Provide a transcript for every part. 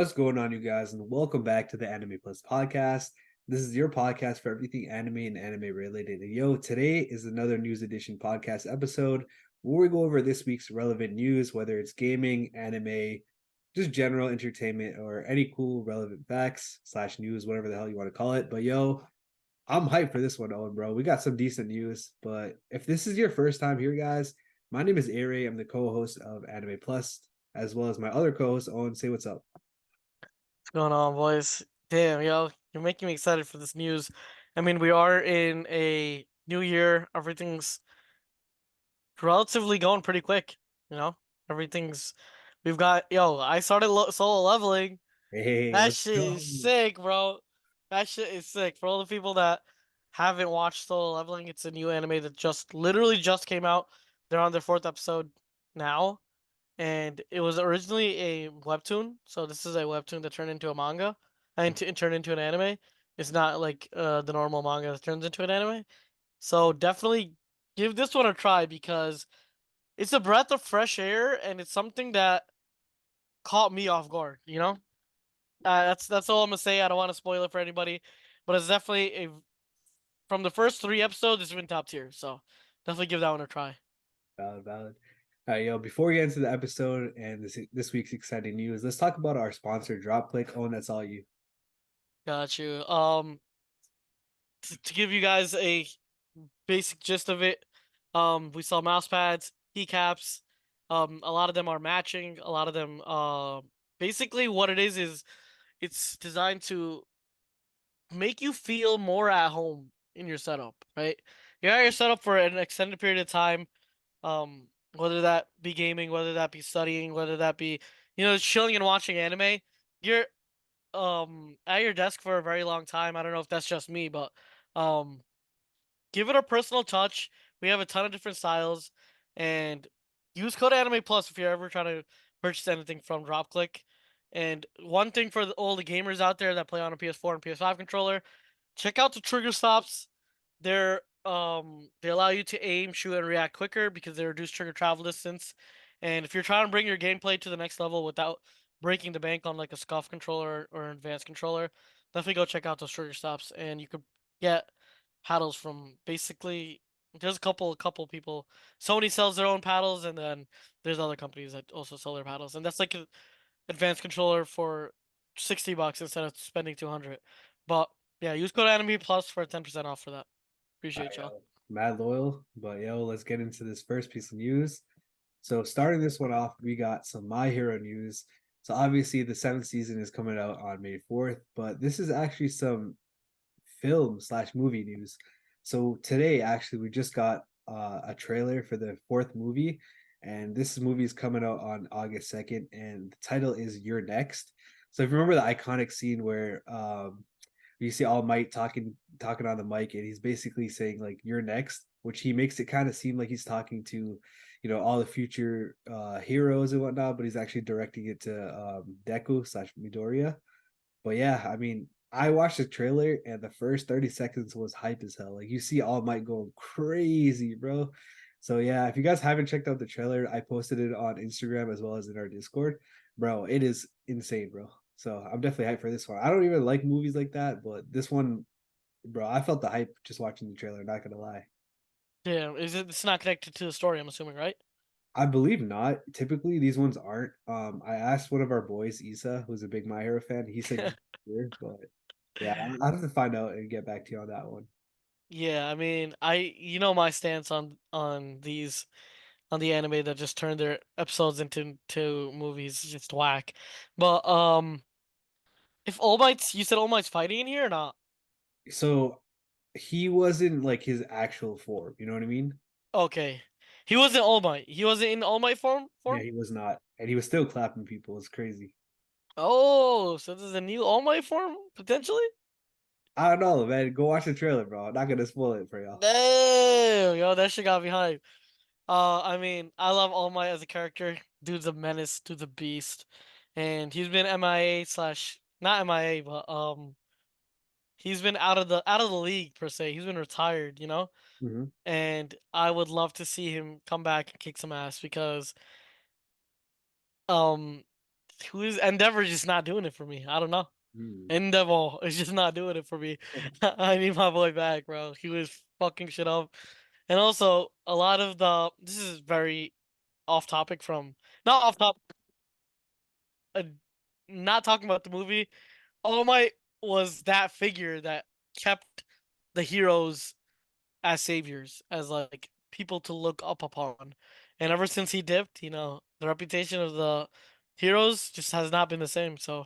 What's going on, you guys, and welcome back to the Anime Plus podcast. This is your podcast for everything anime and anime related. And today is another news edition podcast episode where we go over this week's relevant news, whether it's gaming, anime, just general entertainment, or any cool relevant facts slash news, whatever the hell you want to call it. But I'm hyped for this one, Owen, bro. We got some decent news. But if this is your first time here, guys, my name is Aray. I'm the co-host of Anime Plus, as well as my other co-host, Owen. Say what's up. What's going on, boys? Damn, you're making me excited for this news. I mean, we are in a new year. Everything's relatively going pretty quick. You know, everything's. We've got I started solo leveling. Hey, That let's shit go. is sick, bro. That shit is sick. For all the people that haven't watched solo leveling, it's a new anime that just literally just came out. They're on their fourth episode now, and it was originally a webtoon. So this is a webtoon that turned into a manga and turned into an anime. It's not like the normal manga that turns into an anime. So definitely give this one a try because it's a breath of fresh air and it's something that caught me off guard. That's all I'm gonna say. I don't want to spoil it for anybody, but it's definitely a from the first three episodes, it's been top tier. So definitely give that one a try. Valid, valid. All right, before we get into the episode and this week's exciting news, let's talk about our sponsor, DropClick. Owen, that's all you. Got you. To give you guys a basic gist of it, we sell mouse pads, keycaps. A lot of them are matching. A lot of them, basically what it is it's designed to make you feel more at home in your setup, right? You're at your setup for an extended period of time, whether that be gaming, whether that be studying, whether that be, chilling and watching anime. You're at your desk for a very long time. I don't know if that's just me, but um give it a personal touch. We have a ton of different styles, and use code Anime Plus if you're ever trying to purchase anything from DropClick. And one thing for all the gamers out there that play on a PS4 and PS5 controller, check out the trigger stops. They allow you to aim, shoot, and react quicker because they reduce trigger travel distance. And if you're trying to bring your gameplay to the next level without breaking the bank on like a scuff controller or an advanced controller, definitely go check out those trigger stops, and you could get paddles from basically there's a couple people. Sony sells their own paddles, and then there's other companies that also sell their paddles, and that's like an advanced controller for $60 instead of spending 200. But yeah, use code Anime Plus for 10% off for that. All Appreciate right, y'all. mad loyal, but let's get into this first piece of news. So starting this one off, we got some My Hero news. So obviously the seventh season is coming out on May 4th, but this is actually some film slash movie news. So today, actually, we just got a trailer for the fourth movie, and this movie is coming out on August 2nd, and the title is You're Next. So if you remember the iconic scene where you see All Might talking on the mic, and he's basically saying like "You're next," which he makes it kind of seem like he's talking to, all the future heroes and whatnot, but he's actually directing it to Deku slash Midoriya. But yeah, I mean, I watched the trailer and the first 30 seconds was hype as hell. Like you see All Might going crazy, bro. So yeah, if you guys haven't checked out the trailer, I posted it on Instagram as well as in our Discord. Bro, it is insane, bro. So I'm definitely hyped for this one. I don't even like movies like that, but this one, bro, I felt the hype just watching the trailer, not gonna lie. Yeah, it's not connected to the story, I'm assuming, right? I believe not. Typically, these ones aren't. I asked one of our boys, Isa, who's a big My Hero fan. He said he's here, but yeah, I'll have to find out and get back to you on that one. Yeah, I mean, you know my stance on these on the anime that just turned their episodes into movies, it's just whack. But if All Might's you said All Might's fighting in here or not? So he wasn't like his actual form. You know what I mean? Okay. He wasn't All Might. He wasn't in All Might Yeah, form? he was not, and he was still clapping people. It's crazy. Oh, so this is a new All Might form potentially? I don't know, man. Go watch the trailer, bro. I'm not gonna spoil it for y'all. Damn, yo, that shit got me hyped. I mean, I love All Might as a character. Dude's a menace, dude's a beast, and he's been MIA slash not MIA, but he's been out of the league per se. He's been retired, Hmm. and I would love to see him come back and kick some ass because um who is Endeavor just not doing it for me. I don't know. Hmm. Endeavor is just not doing it for me. I need my boy back, bro. He was fucking shit up. And also, a lot of this is very off topic from not off topic, uh, not talking about the movie. All Might was that figure that kept the heroes as saviors, as like people to look up upon. And ever since he dipped, the reputation of the heroes just has not been the same. So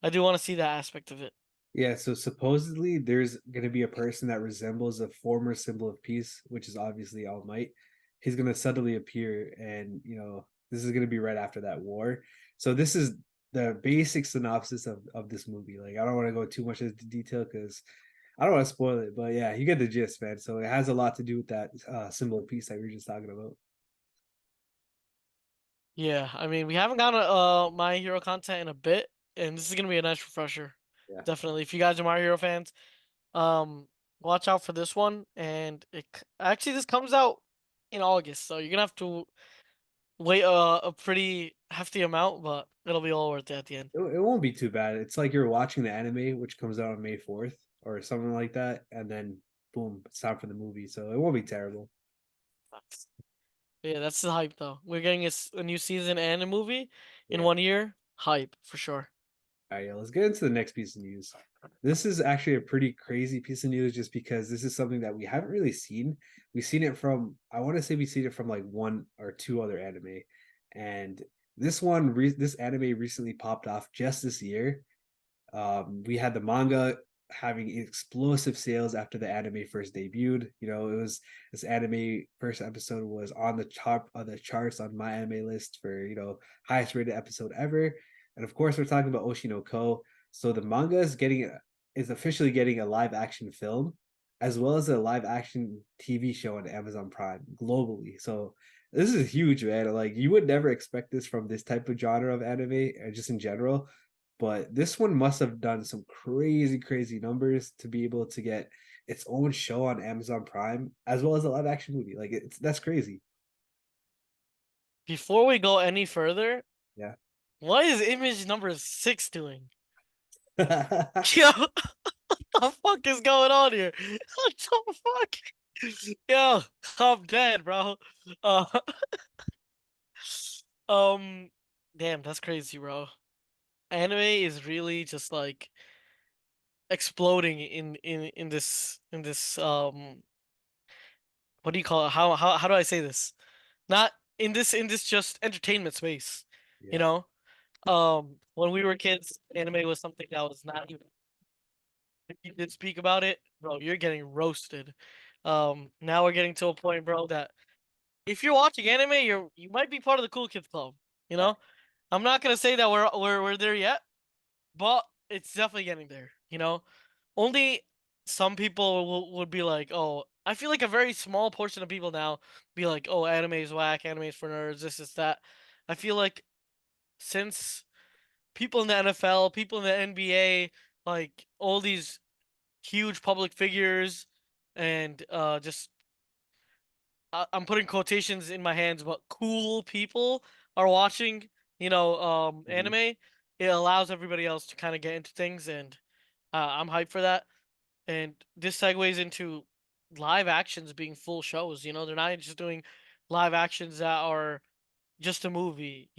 I do want to see that aspect of it. Yeah, so supposedly there's gonna be a person that resembles a former symbol of peace, which is obviously All Might. He's gonna suddenly appear, and this is gonna be right after that war. So this is the basic synopsis of this movie. Like, I don't want to go too much into detail because I don't want to spoil it, but yeah, you get the gist, man. So it has a lot to do with that symbol of peace that we were just talking about. Yeah, I mean, we haven't gotten My Hero content in a bit, and this is gonna be a nice refresher. Yeah. Definitely, if you guys are My Hero fans, um, watch out for this one. And actually this comes out in August, so you're gonna have to wait a pretty hefty amount, but it'll be all worth it at the end. It won't be too bad. It's like you're watching the anime, which comes out on May 4th or something like that, and then boom, it's time for the movie. So it won't be terrible. Facts. Yeah, that's the hype though. We're getting a new season and a movie in Yeah. 1 year. Hype for sure. All right, yeah, let's get into the next piece of news. This is actually a pretty crazy piece of news just because this is something that we haven't really seen. We've seen it from, I want to say we've seen it from like one or two other anime. And this anime recently popped off just this year. We had the manga having explosive sales after the anime first debuted. It was this anime first episode was on the top of the charts on my anime list for highest rated episode ever. And of course, we're talking about Oshinoko. So the manga is officially getting a live action film as well as a live action TV show on Amazon Prime globally. So this is huge, man. Like, you would never expect this from this type of genre of anime and just in general, but this one must have done some crazy, crazy numbers to be able to get its own show on Amazon Prime as well as a live action movie. Like, that's crazy. Before we go any further, Yeah. what is image number 6 doing? Yo, what the fuck is going on here? What the fuck? Yo, I'm dead, bro. Uh, um, damn, that's crazy, bro. Anime is really just like exploding in this what do you call it? How do I say this? Not in this just entertainment space. You Yeah. know, when we were kids, anime was something that was not even. If you did speak about it, bro, you're getting roasted. Now we're getting to a point, bro, that if you're watching anime, you might be part of the cool kids club. You Yeah. know, I'm not gonna say that we're there yet, but it's definitely getting there. Only some people would be like, oh, I feel like a very small portion of people now be like, oh, anime is whack, anime is for nerds, this is that. I feel like since people in the NFL, people in the NBA, like all these huge public figures, and just I'm putting quotations in my hands, but cool people are watching, Mhm. anime. It allows everybody else to kind of get into things, and I'm hyped for that. And this segues into live actions being full shows. They're not just doing live actions that are just a movie.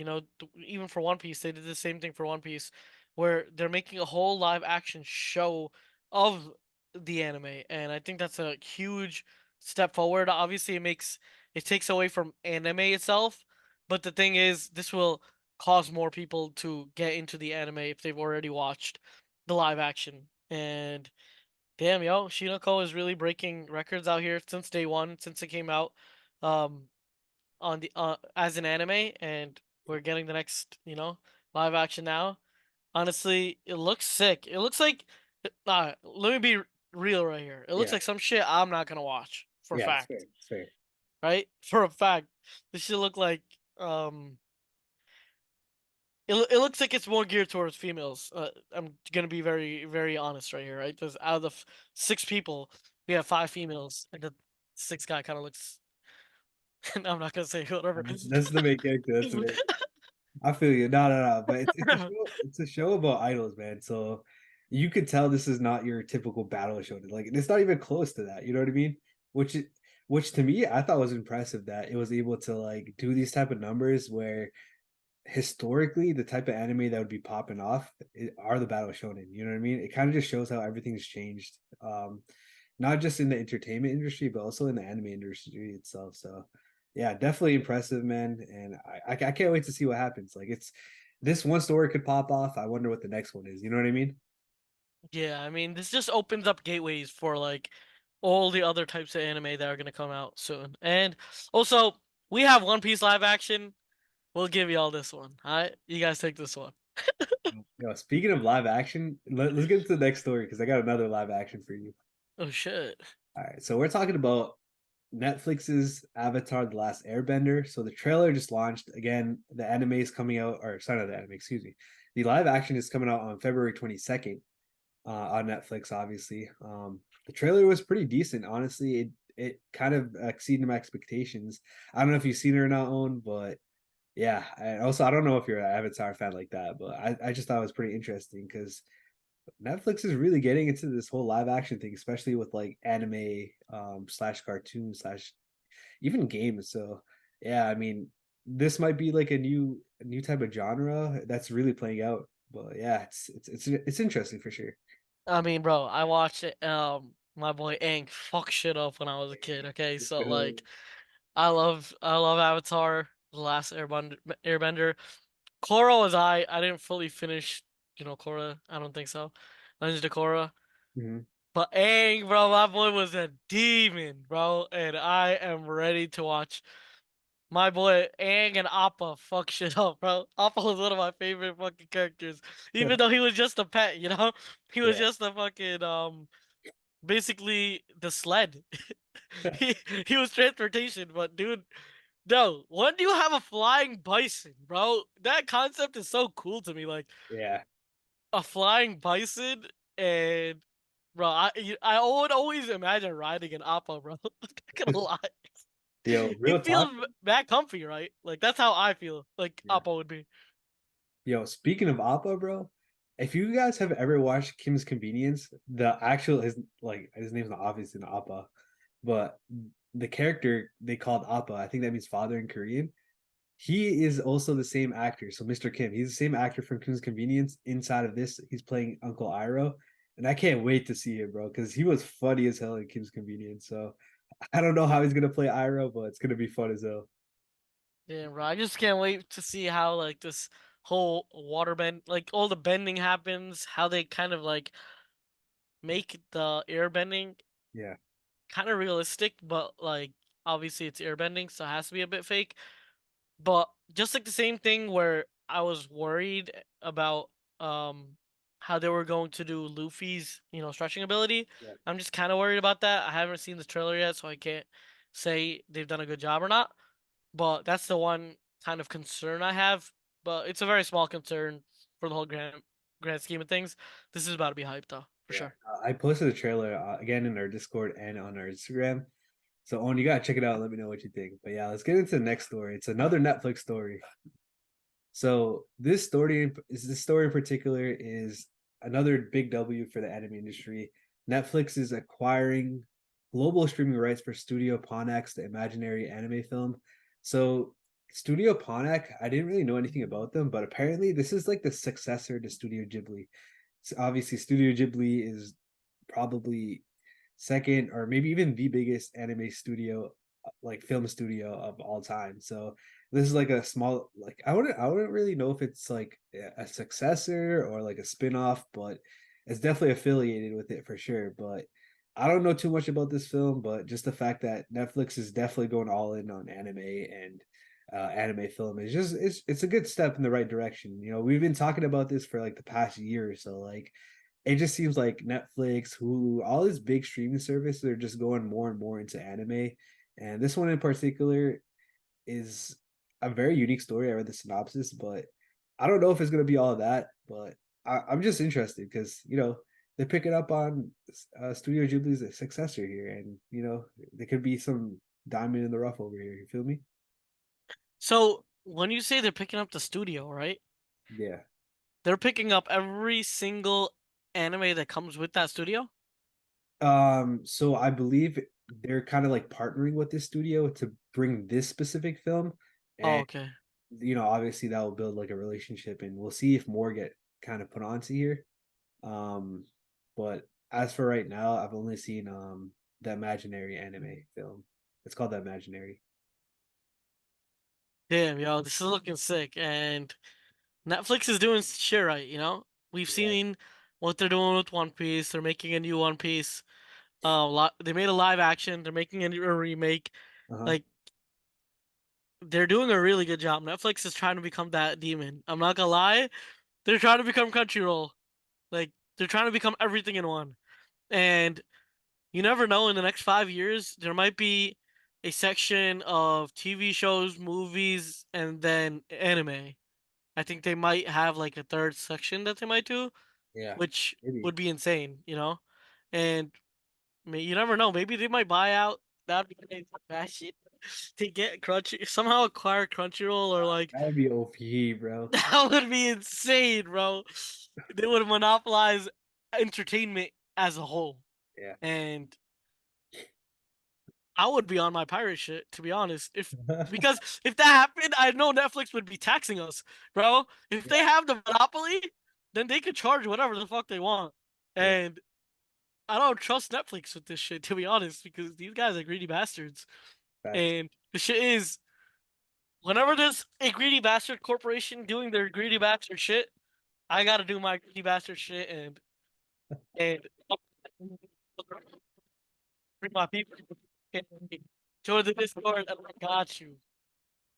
Even for One Piece, they did the same thing for One Piece, where they're making a whole live action show of the anime, and I think that's a huge step forward. Obviously, it takes away from anime itself, but the thing is, this will cause more people to get into the anime if they've already watched the live action. And damn, yo, Shinoko is really breaking records out here since day one, since it came out. Um, on the as an anime, and we're getting the next live action now. Honestly, it looks sick. It looks like let me be real right here. It looks Yeah. like some shit I'm not gonna watch for a Yeah. It's fair. fact. It's fair. Right? For a fact. This should look like um it looks like it's more geared towards females. I'm gonna be very, very honest right here, right? Because out of the 6 people, we have 5 females, and the sixth guy kind of looks. I'm not gonna say whatever. That's the main character. That's the main. I feel you. No, no, no. But it's a show. It's a show about idols, man. So you could tell this is not your typical battle show. Like it's not even close to that. You know what I mean? Which, which to me, I thought was impressive that it was able to like do these type of numbers where historically the type of anime that would be popping off are the battle shonen. You know what I mean? It kind of just shows how everything's changed. Not just in the entertainment industry, but also in the anime industry itself. So yeah, definitely impressive, man. And I can't wait to see what happens. Like it's this one story could pop off. I wonder what the next one is. You know what I mean? Yeah, I mean, this just opens up gateways for like all the other types of anime that are gonna come out soon. And also, we have One Piece live action. We'll give y'all this one. All right, you guys take this one. Yo, speaking of live action, let's get into the next story because I got another live action for you. Oh shit. All right, so we're talking about Netflix's Avatar: The Last Airbender. So the trailer just launched. Again, the anime is coming out, or sorry, not the anime, excuse me. The live action is coming out on February 22nd on Netflix, obviously. The trailer was pretty decent, honestly. It kind of exceeded my expectations. I don't know if you've seen it or not, Own, but yeah. And also, I don't know if you're an Avatar fan like that, but I just thought it was pretty interesting because Netflix is really getting into this whole live action thing, especially with like anime slash cartoon slash even games. So yeah, I mean, this might be like a new type of genre that's really playing out. But yeah, it's interesting for sure. I mean, bro, I watched it. My boy Aang fuck shit up when I was a kid. Okay, so like, I love Avatar: The Last Airbender. Korra was I didn't fully finish, Korra. I don't think so. Legend of Korra. Mhm. But Aang, bro, my boy was a demon, bro, and I am ready to watch my boy Aang and Appa fuck shit up, bro. Appa was one of my favorite fucking characters, even though he was just a pet, he was Yeah, just a fucking basically the sled. he he was transportation, but dude, no, when do you have a flying bison, bro? That concept is so cool to me. Like yeah. a flying bison, and bro, I would always imagine riding an Appa, bro. Not gonna lie, Yo, he real talk. feels that comfy, right? Like that's how I feel like Yeah. Appa would be. Yo, speaking of Appa, bro, if you guys have ever watched Kim's Convenience, the actual his name's not obviously not Appa, but the character they called Appa, I think that means father in Korean. He is also the same actor. So Mr. Kim, he's the same actor from Kim's Convenience. Inside of this, he's playing Uncle Iroh. And I can't wait to see him, bro, because he was funny as hell in Kim's Convenience. So I don't know how he's gonna play Iroh, but it's gonna be fun as hell. Yeah, bro. I just can't wait to see how like this whole water bend, like all the bending happens, how they kind of like make the air bending Yeah, kind of realistic, but like obviously it's airbending, so it has to be a bit fake. But just like the same thing where I was worried about how they were going to do Luffy's, stretching ability. yeah, I'm just kind of worried about that. I haven't seen the trailer yet, so I can't say they've done a good job or not. But that's the one kind of concern I have. But it's a very small concern for the whole grand scheme of things. This is about to be hyped though, for yeah. sure. I posted a trailer again in our Discord and on our Instagram. So, Owen, you gotta check it out. And let me know what you think. But yeah, let's get into the next story. It's another Netflix story. So this story in particular is another big W for the anime industry. Netflix is acquiring global streaming rights for Studio Ponac's The Imaginary anime film. So Studio Ponac, I didn't really know anything about them, but apparently this is like the successor to Studio Ghibli. So obviously Studio Ghibli is probably second or maybe even the biggest anime studio like film studio of all time. So this is like a small like I wouldn't really know if it's like a successor or like a spin-off, but it's definitely affiliated with it for sure. But I don't know too much about this film, but just the fact that Netflix is definitely going all in on anime and anime film is just it's a good step in the right direction. You know, we've been talking about this for like the past year or so. Like it just seems like Netflix, Hulu, all these big streaming services are just going more and more into anime. And this one in particular is a very unique story. I read the synopsis, but I don't know if it's going to be all of that. But I'm just interested because, you know, they're picking up on Studio Ghibli's successor here. And, you know, there could be some diamond in the rough over here. You feel me? So when you say they're picking up the studio, right? Yeah. They're picking up every single anime that comes with that studio. So I believe they're kind of like partnering with this studio to bring this specific film, Oh, and okay. obviously that will build like a relationship, and we'll see if more get kind of put onto here. Um, but as for right now, I've only seen the Imaginary anime film. It's called the Imaginary. Damn, yo, this is looking sick, and Netflix is doing shit right. We've Yeah. seen what they're doing with One Piece. They're making a new One Piece. They made a live action. They're making a remake. Uh-huh. Like they're doing a really good job. Netflix is trying to become that demon. I'm not gonna lie. They're trying to become Crunchyroll. Like they're trying to become everything in one. And you never know. In the next 5 years, there might be a section of TV shows, movies, and then anime. I think they might have like a third section that they might do, Yeah. which Maybe. would be insane. And you never know. Maybe they might buy out that shit to get Crunchy somehow acquire Crunchyroll or like That would be OP, bro. that would be insane, bro. They would monopolize entertainment as a whole, Yeah. and I would be on my pirate shit to be honest. If Because if that happened, I know Netflix would be taxing us, bro. If they Yeah. have the monopoly, then they could charge whatever the fuck they want, Yeah. and I don't trust Netflix with this shit to be honest because these guys are greedy bastards. Facts. And the shit is, whenever there's a greedy bastard corporation doing their greedy bastard shit, I gotta do my greedy bastard shit and bring my people. Join the Discord and I got you.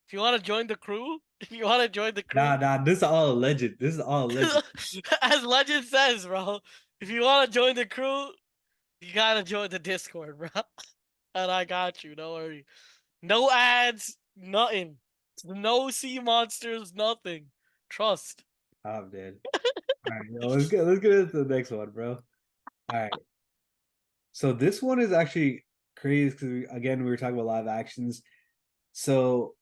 If you want to join the crew, if you want to join the Nah, crew, nah. This is all alleged. This is all alleged. as Legend says, bro, if you want to join the crew, you gotta join the Discord, bro. And I got you. Don't worry. No ads, nothing. No sea monsters, nothing. Trust. I'm dead. All right, yo, let's get into the next one, bro. All right. So this one is actually crazy because again we were talking about live actions. So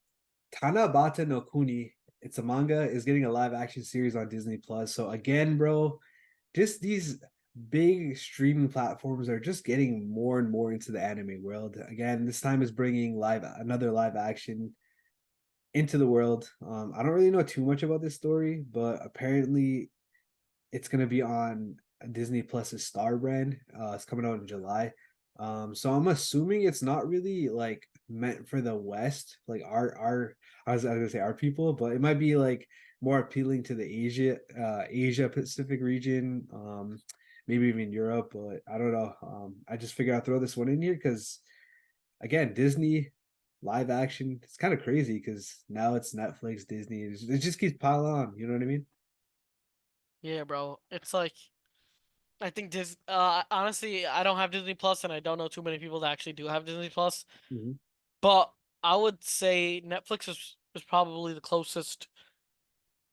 Tanabata no Kuni, it's a manga, is getting a live action series on Disney Plus. So again, bro, just these big streaming platforms are just getting more and more into the anime world. Again, this time is bringing another live action into the world. I don't really know too much about this story, but apparently it's gonna be on Disney Plus's Star brand. It's coming out in July. So I'm assuming it's not really like meant for the West, like our I was gonna say our people, but it might be like more appealing to the Asia Pacific region, maybe even Europe, but I don't know. I just figured I'd throw this one in here because again, Disney live action, it's kind of crazy because now it's Netflix, Disney, it just keeps piling on. You know what I mean? Yeah, bro. It's like I think this. Honestly, I don't have Disney Plus, and I don't know too many people that actually do have Disney Plus. Mhm. But I would say Netflix is probably the closest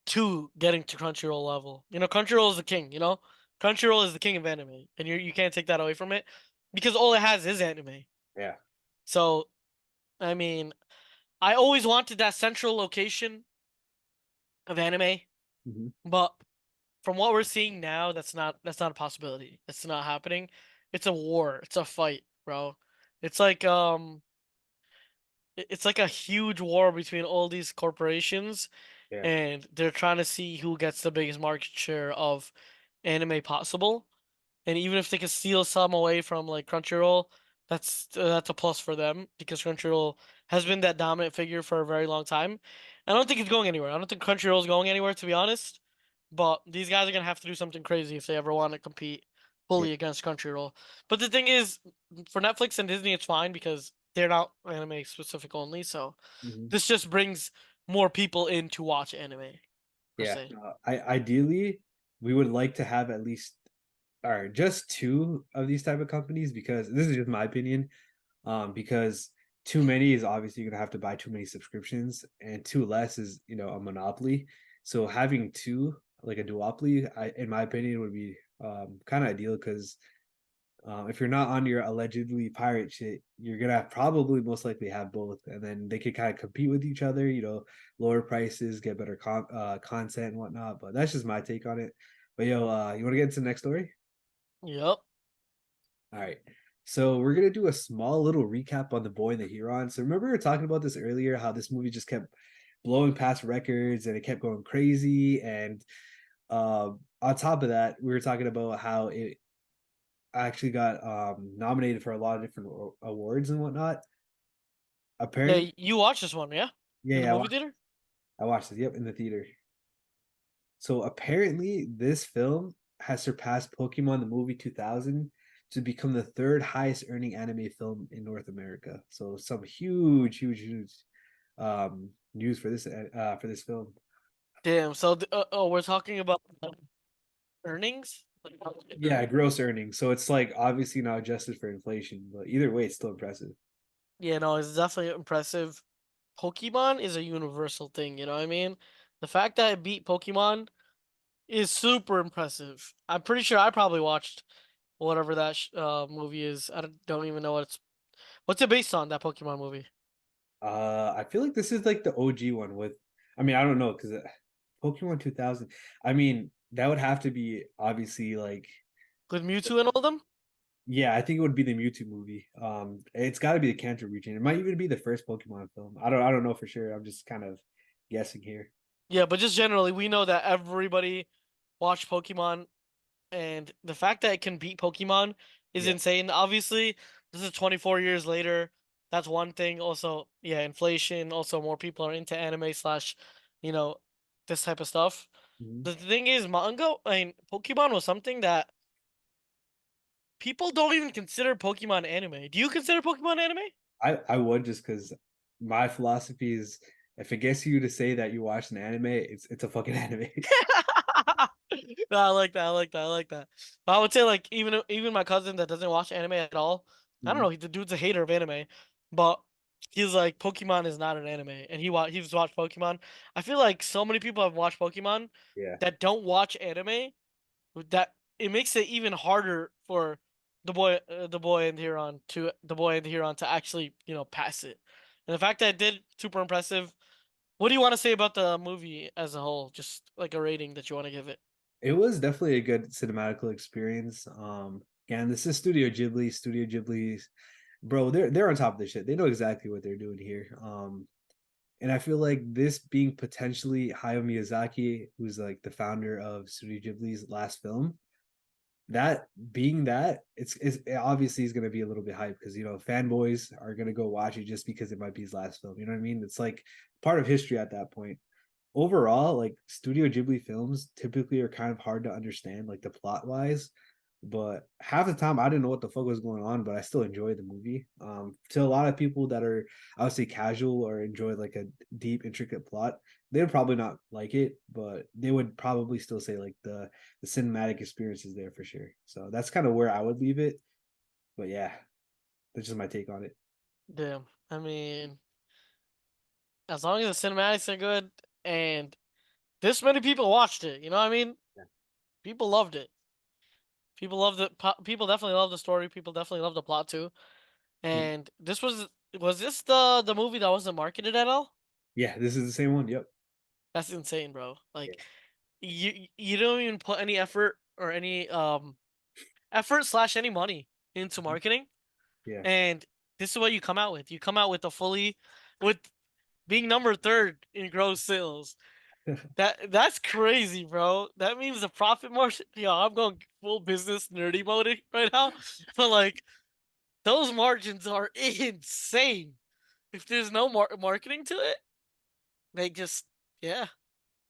to getting to Crunchyroll level. Crunchyroll is the king. Crunchyroll is the king of anime, and you can't take that away from it because all it has is anime. Yeah. So I mean, I always wanted that central location of anime, Mhm. but from what we're seeing now, that's not a possibility. It's not happening. It's a war. It's a fight, bro. It's like it's like a huge war between all these corporations, Yeah. and they're trying to see who gets the biggest market share of anime possible. And even if they can steal some away from like Crunchyroll, that's a plus for them because Crunchyroll has been that dominant figure for a very long time. I don't think it's going anywhere. I don't think Crunchyroll is going anywhere, to be honest. But these guys are gonna have to do something crazy if they ever want to compete Yeah. fully against Crunchyroll. But the thing is, for Netflix and Disney, it's fine because they're not anime specific only. So Mhm. this just brings more people in to watch anime per Yeah. se. I ideally we would like to have at least or just two of these type of companies because this is just my opinion. Because too many is obviously you're gonna have to buy too many subscriptions, and too less is a monopoly. So having two, like a duopoly, in my opinion, would be kind of ideal because If you're not on your allegedly pirate shit, you're gonna probably most likely have both, and then they could kind of compete with each other. Lower prices, get better content and whatnot. But that's just my take on it. But yo, you want to get into the next story? Yep. All right. So we're gonna do a small little recap on the boy and the Heron. So remember we were talking about this earlier, how this movie just kept blowing past records and it kept going crazy. And on top of that, we were talking about how it actually got nominated for a lot of different awards and whatnot. Yeah, Apparently, you watched this one, yeah? yeah, In the yeah, movie theater? I watched it. Yep, in the theater. So apparently, this film has surpassed Pokemon the movie 2000 to become the third highest earning anime film in North America. So some huge news for this film. Damn. So, we're talking about earnings? Like, Yeah, gross earnings. So it's like obviously not adjusted for inflation, but either way, it's still impressive. yeah, no, it's definitely impressive. Pokemon is a universal thing, you know what I mean? The fact that it beat Pokemon is super impressive. I'm pretty sure I probably watched whatever that movie is. I don't even know what's it based on, that Pokemon movie. I feel like this is like the OG one with. I mean, I don't know because Pokemon 2000. I mean, that would have to be obviously like. With Mewtwo and all them? Yeah, I think it would be the Mewtwo movie. It's got to be the Kanto region. It might even be the first Pokemon film. I don't know for sure. I'm just kind of guessing here. Yeah, but just generally, we know that everybody watched Pokemon, and the fact that it can beat Pokemon is Yeah. insane. Obviously, this is 24 years later. That's one thing. Also, yeah, inflation. Also, more people are into anime slash, you know, this type of stuff. Mhm. The thing is, manga, I mean, Pokemon was something that people don't even consider Pokemon anime. Do you consider Pokemon anime? I would just because my philosophy is if it gets you to say that you watched an anime, it's a fucking anime. No, I like that. I like that. I like that. But I would say like even my cousin that doesn't watch anime at all, I don't Mhm. know. The dude's a hater of anime, but he's like Pokemon is not an anime, and he's watched Pokemon. I feel like so many people have watched Pokemon Yeah. that don't watch anime. That it makes it even harder for the boy and the Huron to actually pass it. And the fact that it did super impressive. What do you want to say about the movie as a whole? Just like a rating that you want to give it. It was definitely a good cinematical experience. Again, this is Studio Ghibli. Studio Ghibli's, bro, they're on top of the shit. They know exactly what they're doing here. And I feel like this being potentially Hayao Miyazaki, who's like the founder of Studio Ghibli's last film, that being that it's it obviously is going to be a little bit hype because fanboys are going to go watch it just because it might be his last film. You know what I mean? It's like part of history at that point. Overall, like Studio Ghibli films typically are kind of hard to understand, like the plot wise. But half the time I didn't know what the fuck was going on, but I still enjoyed the movie. To a lot of people that are, I would say, casual or enjoy like a deep, intricate plot, they would probably not like it, but they would probably still say like the cinematic experience is there for sure. So that's kind of where I would leave it. But yeah, that's just my take on it. Damn. I mean, as long as the cinematics are good and this many people watched it, you know what I mean? Yeah. People loved it. People loved it. People definitely love the story. People definitely love the plot too. And was this the movie that wasn't marketed at all? Yeah, this is the same one. Yep. That's insane, bro. Yeah. Like you don't even put any effort or any effort slash any money into marketing, Yeah. and this is what you come out with. You come out with with being number third in gross sales. That's crazy, bro. That means the profit margin. Yo, I'm going full business nerdy mode right now, but like those margins are insane. If there's no marketing to it, they just yeah,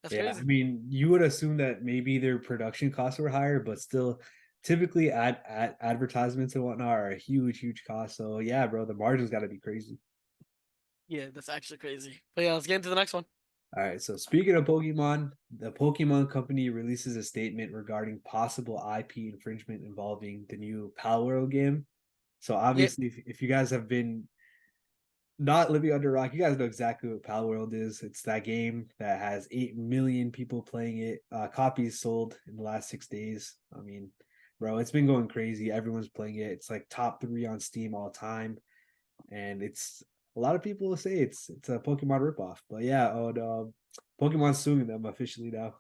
that's Yeah, I crazy. mean, you would assume that maybe their production costs were higher, but still, typically advertisements and whatnot are a huge cost. So yeah, bro, the margins got to be crazy. Yeah, that's actually crazy. But yeah, let's get into the next one. All right, so speaking of Pokemon, the Pokemon Company releases a statement regarding possible IP infringement involving the new Palworld game. So Yeah, obviously, if you guys have been not living under a rock, you guys know exactly what Palworld is. It's that game that has 8 million people playing it, copies sold in the last 6 days. I mean, Bro, it's been going crazy. Everyone's playing it. It's like top 3 on Steam all time, and it's a lot of people will say it's a Pokemon ripoff. But yeah, Pokemon's suing them officially now.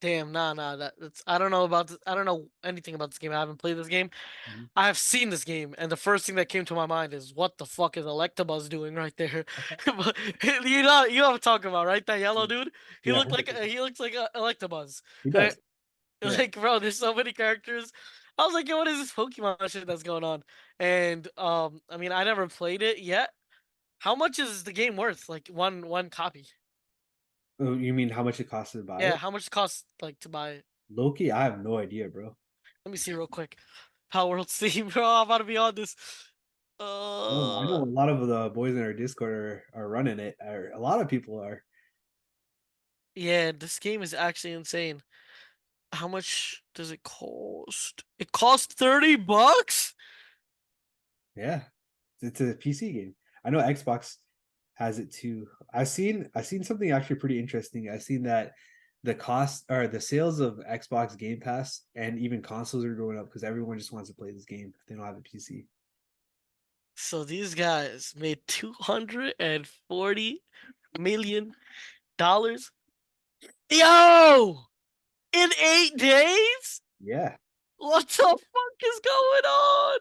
Damn, nah. That's I don't know about this. I don't know anything about this game. I haven't played this game. Mhm. I have seen this game, and the first thing that came to my mind is what the fuck is Electabuzz doing right there? But you know what I'm talking about, right? That yellow dude. Yeah, 100%. He looks like a Electabuzz. He Uh, does. Yeah. Like, bro, there's so many characters. I was like, yo, what is this Pokemon shit that's going on? And I mean, I never played it yet. How much is the game worth? Like one copy? Oh, you mean how much it costs to buy Yeah, it? how much it costs like to buy it? Loki, I have no idea, bro. Let me see real quick. Palworld Steam, bro. I'm about to be on this. I know Uh, a lot of the boys in our Discord are running it. Or a lot of people are. yeah, this game is actually insane. How much does it cost? It costs $30? Yeah, it's a PC game. I know Xbox has it too. I've seen something actually pretty interesting. I've seen that the cost or the sales of Xbox Game Pass and even consoles are going up because everyone just wants to play this game if they don't have a PC. So these guys made $240 million. Yo! In 8 days? Yeah, What the fuck is going on?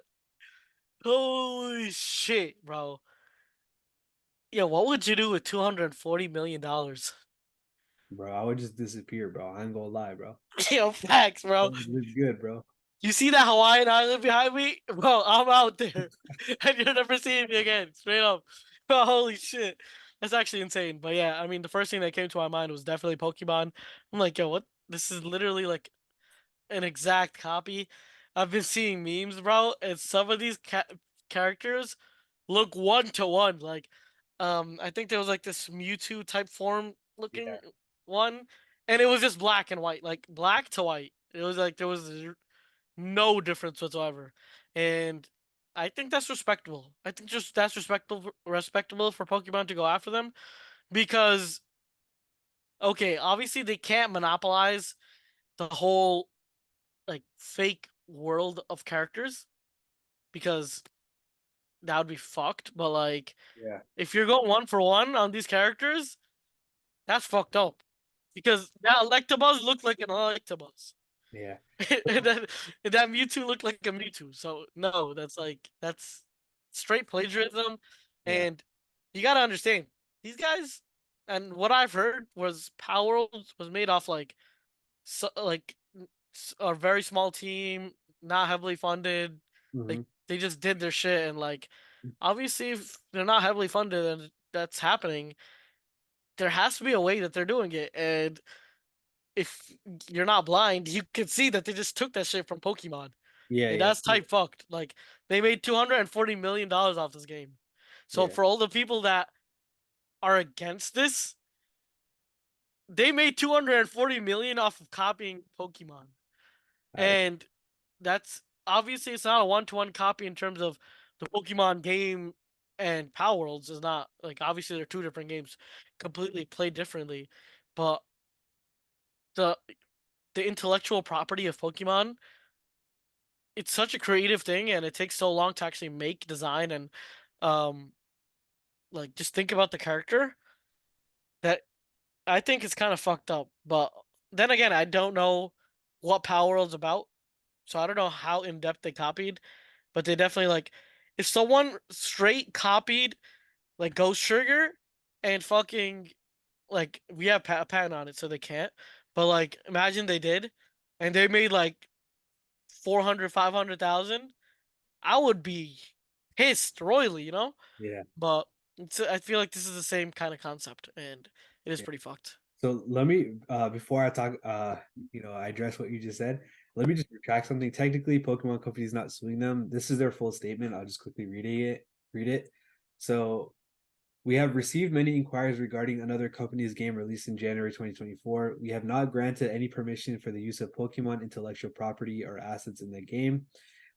Holy shit, bro. Yeah, what would you do with $240 million? bro, I would just disappear, bro. I ain't gonna lie, bro. Yo, facts, bro. That would look good, bro. You see that Hawaiian island behind me? Bro, I'm out there. And you're never seeing me again. Straight up. Bro, holy shit. That's actually insane. But yeah, I mean, the first thing that came to my mind was definitely Pokemon. I'm like, yo, what? This is literally like an exact copy. I've been seeing memes, bro, and some of these characters look one to one. Like, I think there was like this Mewtwo type form looking Yeah, one, and it was just black and white, like black to white. It was like there was no difference whatsoever, and I think that's respectable. I think just that's respectable for Pokemon to go after them because okay, obviously they can't monopolize the whole like fake world of characters because that would be fucked. But like, yeah, if you're going one for one on these characters, that's fucked up. Because that Electabuzz looked like an Electabuzz. yeah, and, then, and that Mewtwo looked like a Mewtwo. So no, that's straight plagiarism. yeah. And you gotta understand these guys. And what I've heard was Palworld was made off like so, like a very small team, not heavily funded. Like Hmm. they just did their shit, and like obviously, if they're not heavily funded and that's happening, there has to be a way that they're doing it. And if you're not blind, you can see that they just took that shit from Pokemon, Yeah, and yeah. that's type fucked. Like they made $240 million off this game. So Yeah. for all the people that are against this, they made 240 million off of copying Pokemon. I, And that's obviously it's not a one-to-one copy in terms of the Pokemon game and Power Worlds is not like obviously they're two different games completely played differently. But the the intellectual property of Pokemon, it's such a creative thing and it takes so long to actually make, design and um like just think about the character that I think it's kind of fucked up. But then again, I don't know what Power World's about. So I don't know how in depth they copied, but they definitely like if someone straight copied like Ghost Sugar and fucking like we have a patent on it, so they can't. But like imagine they did, and they made like 400, 500,000. I would be pissed royally, you know. yeah. But I feel like this is the same kind of concept, and it is Yeah. pretty fucked. So let me before I talk I address what you just said, let me just retract something. Technically, Pokemon Company is not suing them. This is their full statement. I'll just quickly read it. So we have received many inquiries regarding another company's game released in January 2024. We have not granted any permission for the use of Pokemon intellectual property or assets in the game.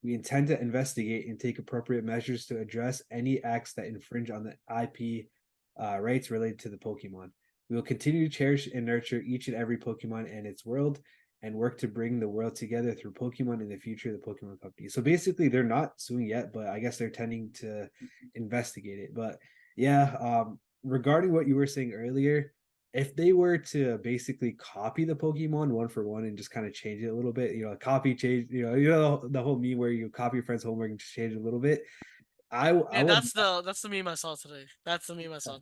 We intend to investigate and take appropriate measures to address any acts that infringe on the IP rights related to the Pokemon. We will continue to cherish and nurture each and every Pokemon and its world. and work to bring the world together through Pokemon in the future of the Pokemon Company. So basically, they're not suing yet, but I guess they're tending to investigate it. But yeah, regarding what you were saying earlier, if they were to basically copy the Pokemon one for one and just kind of change it a little bit, copy change, the whole meme where you copy your friend's homework and just change it a little bit. I Yeah, would that's the meme I saw today. That's the meme I saw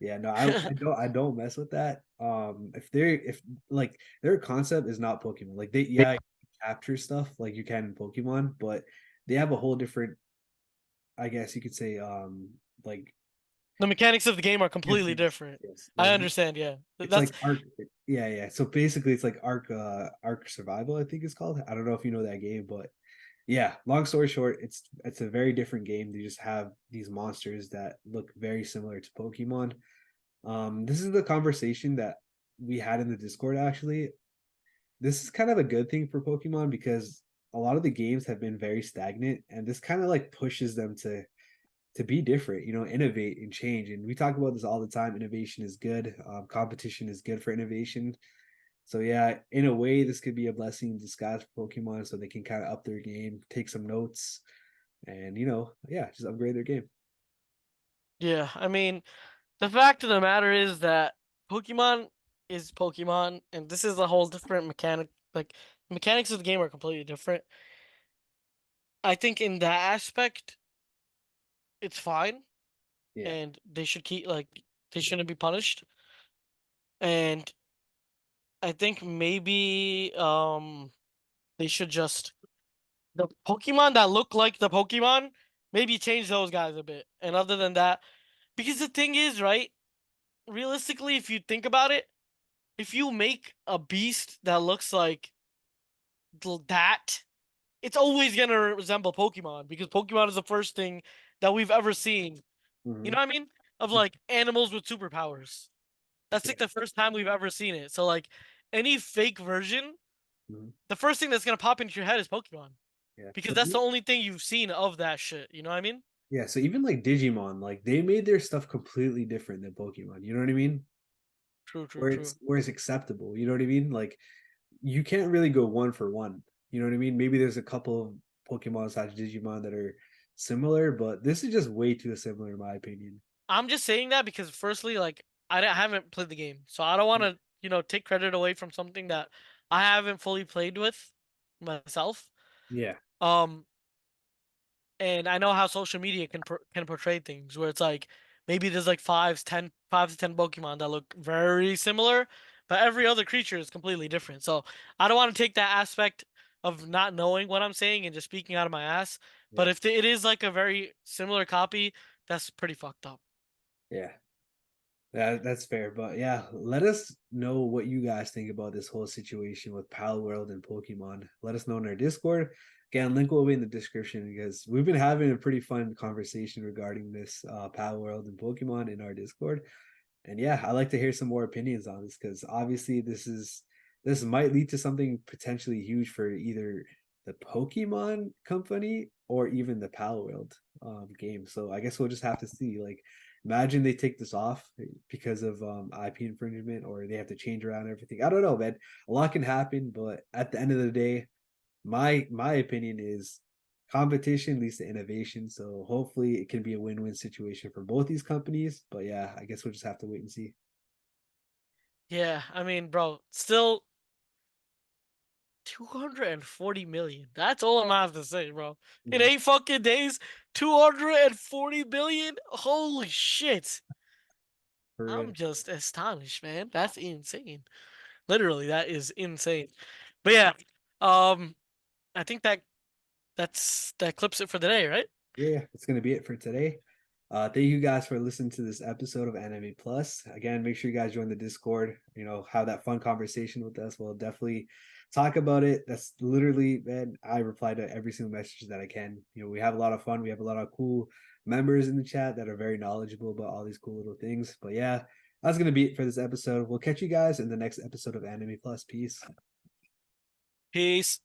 Yeah, no, today. I don't mess with that. If like their concept is not Pokemon. Like they Yeah. yeah, capture stuff like you can in Pokemon, but they have a whole different, I guess you could say, like The mechanics of the game are yes, completely yes, different. yes. I Like understand, yeah. it's That's like Arc, yeah, yeah. So basically it's like Arc Survival, I think it's called. I don't know if you know that game, but yeah, long story short, it's a very different game. They just have these monsters that look very similar to Pokemon. This is the conversation that we had in the Discord actually. This is kind of a good thing for Pokemon because a lot of the games have been very stagnant and this kind of like pushes them to be different, innovate and change. And we talk about this all the time. Innovation is good. Competition is good for innovation. So yeah, in a way, this could be a blessing in disguise for Pokemon, so they can kind of up their game, take some notes, and yeah, just upgrade their game. yeah. I mean, the fact of the matter is that Pokemon is Pokemon, and this is a whole different mechanic. Like the mechanics of the game are completely different. I think in that aspect, it's fine, Yeah, and they should keep like they shouldn't be punished. And I think maybe they should just the Pokemon that look like the Pokemon maybe change those guys a bit. And other than that, because the thing is, right? Realistically, if you think about it, if you make a beast that looks like that, it's always gonna resemble Pokemon because Pokemon is the first thing that we've ever seen. You hmm know what I mean? Of like animals with superpowers. That's yeah, like the first time we've ever seen it. So like any fake version, hmm the first thing that's gonna pop into your head is Pokemon yeah. because that's the only thing you've seen of that shit. You know what I mean? Yeah, so even like Digimon, like they made their stuff completely different than Pokemon. You know what I mean? True, true, Where true. it's acceptable. You know what I mean? Like you can't really go one for one. You know what I mean? Maybe there's a couple of Pokemon slash Digimon that are similar, but this is just way too similar in my opinion. I'm just saying that because firstly, like haven't played the game, so I don't want to take credit away from something that I haven't fully played with myself. Yeah. Um, and I know how social media can portray things where it's like maybe there's like 5 to 10 Pokemon that look very similar, but every other creature is completely different. So I don't want to take that aspect of not knowing what I'm saying and just speaking out of my ass. But Yeah. if it is like a very similar copy, that's pretty fucked up. Yeah. That's fair, but yeah, let us know what you guys think about this whole situation with Palworld and Pokemon. Let us know in our Discord. Again, link will be in the description because we've been having a pretty fun conversation regarding this Palworld and Pokemon in our Discord. And yeah, I like to hear some more opinions on this because obviously this might lead to something potentially huge for either the Pokemon company or even the Palworld game. So I guess we'll just have to see. Like, imagine they take this off because of IP infringement, or they have to change around everything. I don't know, man. A lot can happen, but at the end of the day, my opinion is competition leads to innovation. So hopefully it can be a win-win situation for both these companies. But yeah, I guess we'll just have to wait and see. Yeah, I mean, bro, still 240 million. That's all I'm gonna have to say, bro. In Mhm. 8 fucking days, 240 billion? Holy shit. For real. I'm just astonished, man. That's insane. Literally, that is insane. But yeah, um, I think that clips it for today, right? Yeah, that's gonna be it for today. Thank you guys for listening to this episode of Anime Plus. Again, make sure you guys join the Discord. Have that fun conversation with us. We'll definitely talk about it. That's literally, man, I reply to every single message that I can. We have a lot of fun. We have a lot of cool members in the chat that are very knowledgeable about all these cool little things. But yeah, that's gonna be it for this episode. We'll catch you guys in the next episode of Anime Plus. Peace. Peace.